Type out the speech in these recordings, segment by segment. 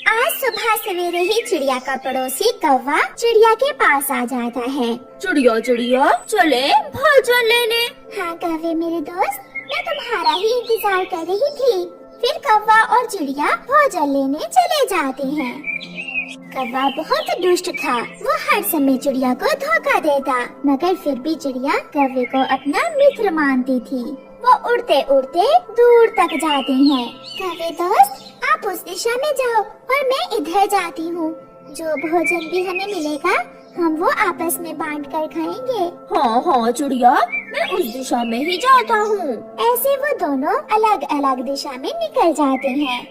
आज सुबह सवेरे ही चिड़िया का पड़ोसी कौवा चिड़िया के पास आ जाता है। चिड़िया चिड़िया चले भोजन लेने। हाँ कौवे मेरे दोस्त, मैं तुम्हारा ही इंतजार कर रही थी। फिर कौवा और चिड़िया भोजन लेने चले जाते हैं। कौवा बहुत दुष्ट था, वो हर समय चिड़िया को धोखा देता, मगर फिर भी चिड़िया कौवे को अपना मित्र मानती थी। वो उड़ते उड़ते दूर तक जाते हैं। कौवे दोस्त, आप उस दिशा में जाओ और मैं इधर जाती हूँ। जो भोजन भी हमें मिलेगा हम वो आपस में बांट कर खाएंगे। हाँ हाँ चिड़िया, मैं उस दिशा में ही जाता हूँ। ऐसे वो दोनों अलग अलग दिशा में निकल जाते हैं।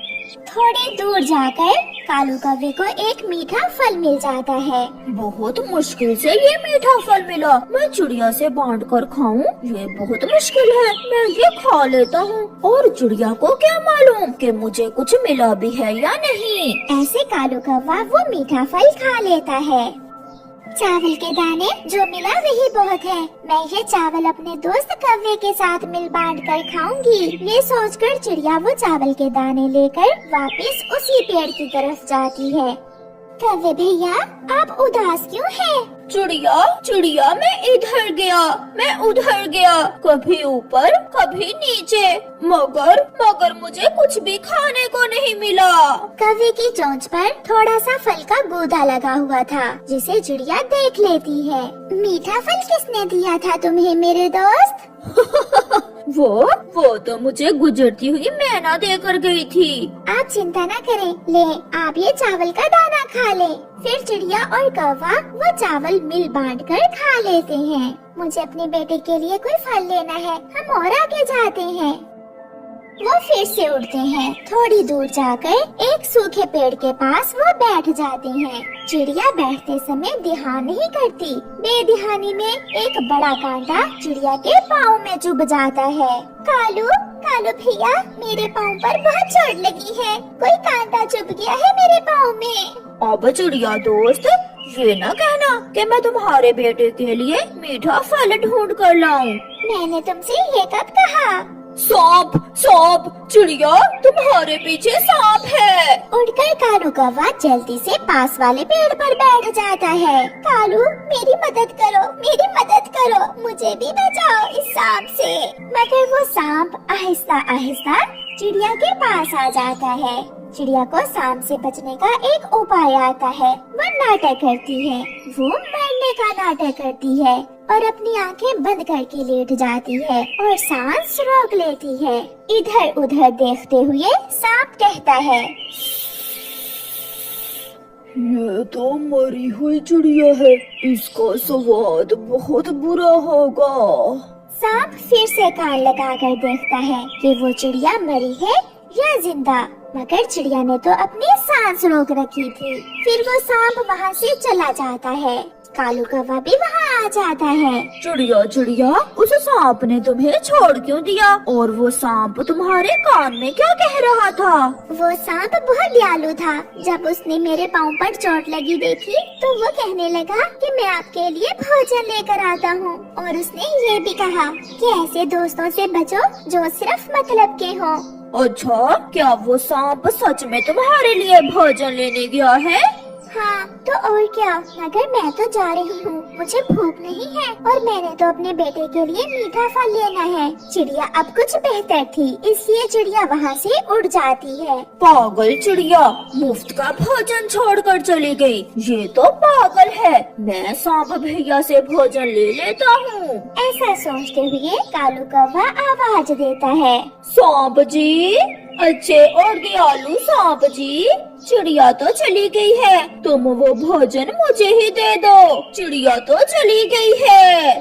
थोड़ी दूर जाकर कालू कौवे को एक मीठा फल मिल जाता है। बहुत मुश्किल से ये मीठा फल मिला, मैं चिड़िया से बांट कर खाऊं, ये बहुत मुश्किल है। मैं ये खा लेता हूँ और चिड़िया को क्या मालूम कि मुझे कुछ मिला भी है या नहीं। ऐसे कालू कौवा वो मीठा फल खा लेता है। चावल के दाने जो मिला वही बहुत है। मैं ये चावल अपने दोस्त कौवे के साथ मिल बांट कर खाऊंगी। ये सोचकर चिड़िया वो चावल के दाने लेकर वापस उसी पेड़ की तरफ जाती है। कौवे भैया, आप उदास क्यों हैं? चिड़िया चिड़िया मैं इधर गया, मैं उधर गया, कभी ऊपर कभी नीचे, मगर मुझे कुछ भी खाने को नहीं मिला। कौवे की चोंच पर थोड़ा सा फल का गूदा लगा हुआ था, जिसे चिड़िया देख लेती है। मीठा फल किसने दिया था तुम्हें मेरे दोस्त? वो तो मुझे गुजरती हुई मैना देकर गई थी। आप चिंता न करें, ले आप ये चावल का दाना खा ले। फिर चिड़िया और कौवा वो चावल मिल बांट कर खा लेते हैं। मुझे अपने बेटे के लिए कोई फल लेना है, हम और आगे जाते हैं। वो फिर से उड़ते हैं। थोड़ी दूर जाकर एक सूखे पेड़ के पास वो बैठ जाते हैं। चिड़िया बैठते समय ध्यान नहीं करती। बेध्यानी में एक बड़ा कांटा चिड़िया के पाँव में चुभ जाता है। कालू भैया, मेरे पाँव पर बहुत चोट लगी है, कोई कांटा चुभ गया है मेरे पाँव में। अब चिड़िया दोस्त, ये न कहना कि मैं तुम्हारे बेटे के लिए मीठा फल ढूंढ कर लाऊं। मैंने तुमसे ये कब कहा? सांप चिड़िया, तुम्हारे पीछे सांप है। उड़कर कालू कौवा जल्दी से पास वाले पेड़ पर बैठ जाता है। कालू मेरी मदद करो, मुझे भी बचाओ इस सांप से। मगर वो सांप आहिस्ता आहिस्ता चिड़िया के पास आ जाता है। चिड़िया को सांप से बचने का एक उपाय आता है। वो नाटक करती है, वो मरने का नाटक करती है और अपनी आंखें बंद करके लेट जाती है और सांस रोक लेती है। इधर उधर देखते हुए सांप कहता है, ये तो मरी हुई चिड़िया है, इसका स्वाद बहुत बुरा होगा। सांप फिर से कान लगाकर देखता है कि वो चिड़िया मरी है या जिंदा, मगर चिड़िया ने तो अपनी सांस रोक रखी थी। फिर वो सांप वहाँ से चला जाता है। कालू कौवा भी वहाँ आ जाता है। चिड़िया, उस सांप ने तुम्हें छोड़ क्यों दिया? और वो सांप तुम्हारे कान में क्या कह रहा था? वो सांप बहुत दयालु था। जब उसने मेरे पाँव पर चोट लगी देखी तो वो कहने लगा कि मैं आपके लिए भोजन लेकर आता हूँ। और उसने ये भी कहा कि ऐसे दोस्तों से बचो जो सिर्फ मतलब के हों। अच्छा, क्या वो सांप सच में तुम्हारे लिए भोजन लेने गया है? हाँ तो और क्या, मगर मैं तो जा रही हूँ, मुझे भूख नहीं है और मैंने तो अपने बेटे के लिए मीठा फल लेना है। चिड़िया अब कुछ बेहतर थी, इसलिए चिड़िया वहाँ से उड़ जाती है। पागल चिड़िया, मुफ्त का भोजन छोड़कर चली गई, ये तो पागल है। मैं सांप भैया से भोजन ले लेता हूँ। ऐसा सोचते हुए कालू कौवा आवाज देता है, सांप जी, अच्छे और दयालु सांप जी, चिड़िया तो चली गई है, तुम वो भोजन मुझे ही दे दो। चिड़िया तो चली गई है।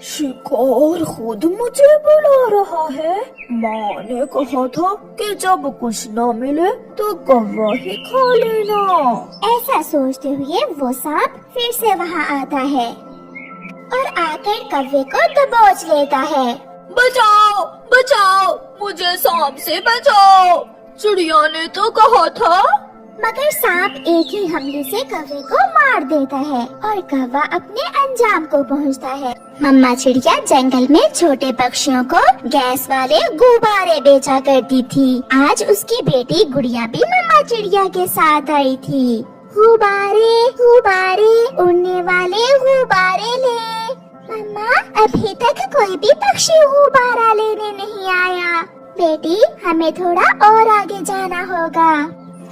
शिकार खुद मुझे बुला रहा है। माँ ने कहा था कि जब कुछ न मिले तो कौवा ही खा लेना। ऐसा सोचते हुए वो सांप फिर से वहाँ आता है और आकर कौवे को दबोच लेता है। बचाओ, मुझे सांप से बचाओ। चिड़िया ने तो कहा था मगर सांप एक ही हमले से कौवे को मार देता है और कौवा अपने अंजाम को पहुंचता है। मम्मा चिड़िया जंगल में छोटे पक्षियों को गैस वाले गुब्बारे बेचा करती थी। आज उसकी बेटी गुड़िया भी मम्मा चिड़िया के साथ आई थी। गुब्बारे गुब्बारे उड़ने वाले गुब्बारे ले। मम्मा अभी तक कोई भी पक्षी गुब्बारा लेने नहीं आया। बेटी हमें थोड़ा और आगे जाना होगा।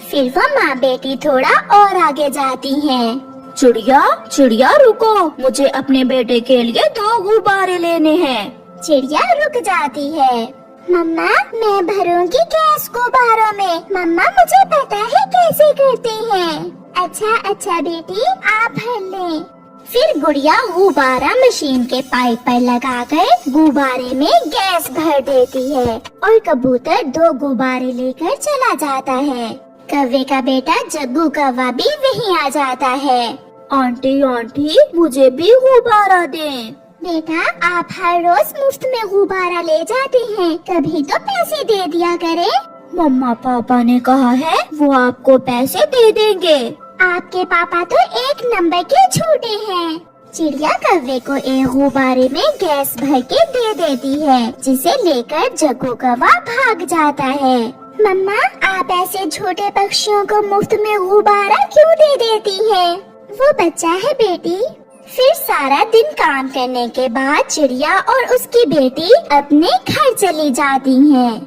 फिर वो माँ बेटी थोड़ा और आगे जाती हैं। चिड़िया चिड़िया रुको, मुझे अपने बेटे के लिए 2 गुब्बारे लेने हैं। चिड़िया रुक जाती है। मम्मा मैं भरूंगी गैस गुब्बारों में। मम्मा मुझे पता है कैसे करते हैं। अच्छा बेटी आप भर लें। फिर गुड़िया गुब्बारा मशीन के पाइप पर लगाकर गुब्बारे में गैस भर देती है और कबूतर 2 गुब्बारे लेकर चला जाता है। कौवे का बेटा जग्गू कौवा भी वहीं आ जाता है। आंटी आंटी मुझे भी गुब्बारा दें। बेटा आप हर रोज मुफ्त में गुब्बारा ले जाते हैं, कभी तो पैसे दे दिया करें। मम्मा पापा ने कहा है वो आपको पैसे दे देंगे। आपके पापा तो 1 नंबर के झूठे हैं। चिड़िया कौवे को एक गुब्बारे में गैस भर के दे देती है, जिसे लेकर जग्गू कौवा भाग जाता है। मम्मा आप ऐसे छोटे पक्षियों को मुफ्त में गुब्बारा क्यों दे देती हैं? वो बच्चा है बेटी। फिर सारा दिन काम करने के बाद चिड़िया और उसकी बेटी अपने घर चली जाती हैं।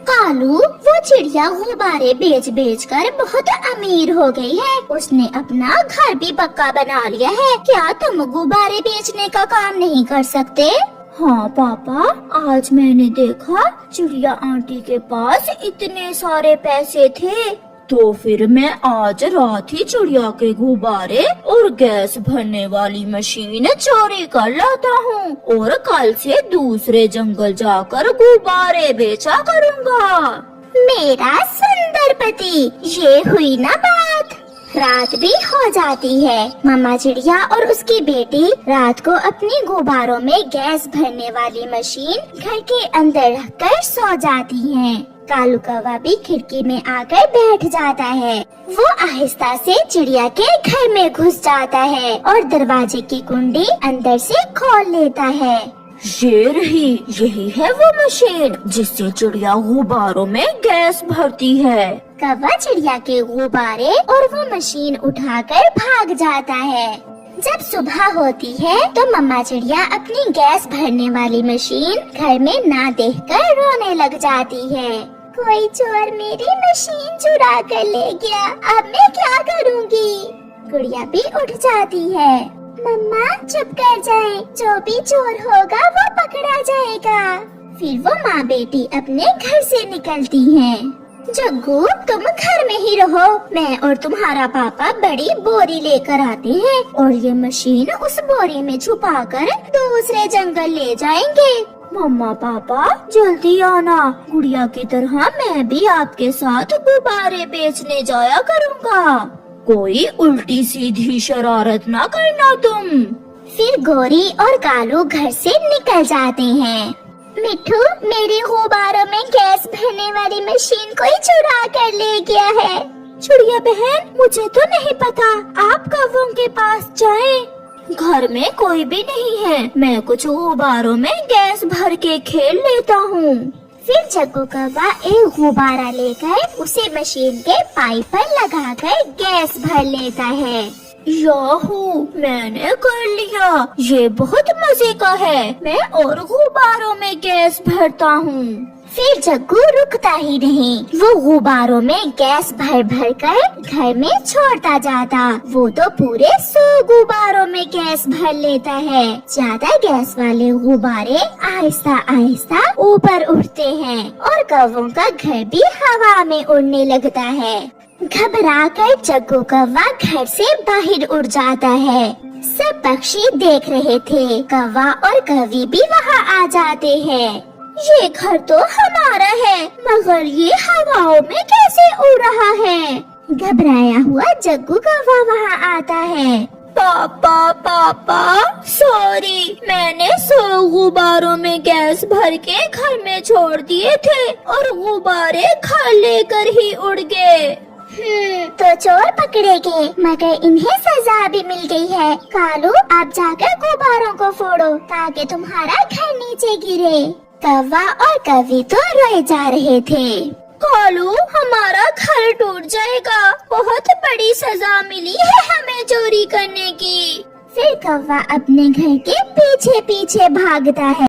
कालू वो चिड़िया गुब्बारे बेच बेच कर बहुत अमीर हो गई है। उसने अपना घर भी पक्का बना लिया है। क्या तुम गुब्बारे बेचने का काम नहीं कर सकते? हाँ पापा, आज मैंने देखा चिड़िया आंटी के पास इतने सारे पैसे थे, तो फिर मैं आज रात ही चिड़िया के गुब्बारे और गैस भरने वाली मशीन चोरी कर लाता हूँ और कल से दूसरे जंगल जाकर गुब्बारे बेचा करूँगा। मेरा सुंदर पति, ये हुई ना बात। रात भी हो जाती है। मम्मा चिड़िया और उसकी बेटी रात को अपनी गुब्बारों में गैस भरने वाली मशीन घर के अंदर रखकर सो जाती हैं। कालू कौवा भी खिड़की में आकर बैठ जाता है। वो आहिस्ता से चिड़िया के घर में घुस जाता है और दरवाजे की कुंडी अंदर से खोल लेता है। यही है वो मशीन जिससे चिड़िया गुब्बारों में गैस भरती है। कौवा चिड़िया के गुब्बारे और वो मशीन उठाकर भाग जाता है। जब सुबह होती है तो मम्मा चिड़िया अपनी गैस भरने वाली मशीन घर में ना देखकर रोने लग जाती है। कोई चोर मेरी मशीन चुरा कर ले गया, अब मैं क्या करूँगी? गुड़िया भी उठ जाती है। मम्मा चुप कर जाए, जो भी चोर होगा वो पकड़ा जाएगा। फिर वो माँ बेटी अपने घर से निकलती हैं। जग्गू तुम घर में ही रहो, मैं और तुम्हारा पापा बड़ी बोरी लेकर आते हैं और ये मशीन उस बोरी में छुपाकर दूसरे जंगल ले जाएंगे। मम्मा पापा जल्दी आना, गुड़िया की तरह मैं भी आपके साथ गुब्बारे बेचने जाया करूँगा। कोई उल्टी सीधी शरारत ना करना तुम। फिर गोरी और कालू घर से निकल जाते हैं। मिट्ठू मेरे गुब्बारों में गैस भरने वाली मशीन कोई चुरा कर ले गया है। चिड़िया बहन मुझे तो नहीं पता, आप कौवों के पास जाएं। घर में कोई भी नहीं है, मैं कुछ गुब्बारों में गैस भर के खेल लेता हूँ। फिर जग्गू कौवा एक गुब्बारा लेकर उसे मशीन के पाइप पर लगाकर गैस भर लेता है। याहू, मैंने कर लिया, ये बहुत मजे का है। मैं और गुब्बारों में गैस भरता हूँ। फिर जग्गू रुकता ही नहीं, वो गुब्बारों में गैस भर भर कर घर में छोड़ता जाता। वो तो पूरे 100 गुब्बारों में गैस भर लेता है। ज्यादा गैस वाले गुब्बारे आहिस्ता आहिस्ता ऊपर उठते हैं और कौवों का घर भी हवा में उड़ने लगता है। घबराकर जग्गू कौवा घर से बाहर उड़ जाता है। सब पक्षी देख रहे थे। कौवा और कौवी भी वहाँ आ जाते हैं। ये घर तो हमारा है, मगर ये हवाओं में कैसे उड़ रहा है? घबराया हुआ जग्गू कौवा वहाँ आता है। पापा पापा सॉरी, मैंने 100 गुब्बारों में गैस भर के घर में छोड़ दिए थे और गुब्बारे घर लेकर ही उड़ गए। तो चोर पकड़े गए, मगर इन्हें सजा भी मिल गई है। कालू, आप जाकर गुब्बारों को फोड़ो ताकि तुम्हारा घर नीचे गिरे। कौवा और कौवी तो रोए जा रहे थे। कालू, हमारा घर टूट जाएगा, बहुत बड़ी सजा मिली है हमें चोरी करने की। फिर कौवा अपने घर के पीछे पीछे भागता है।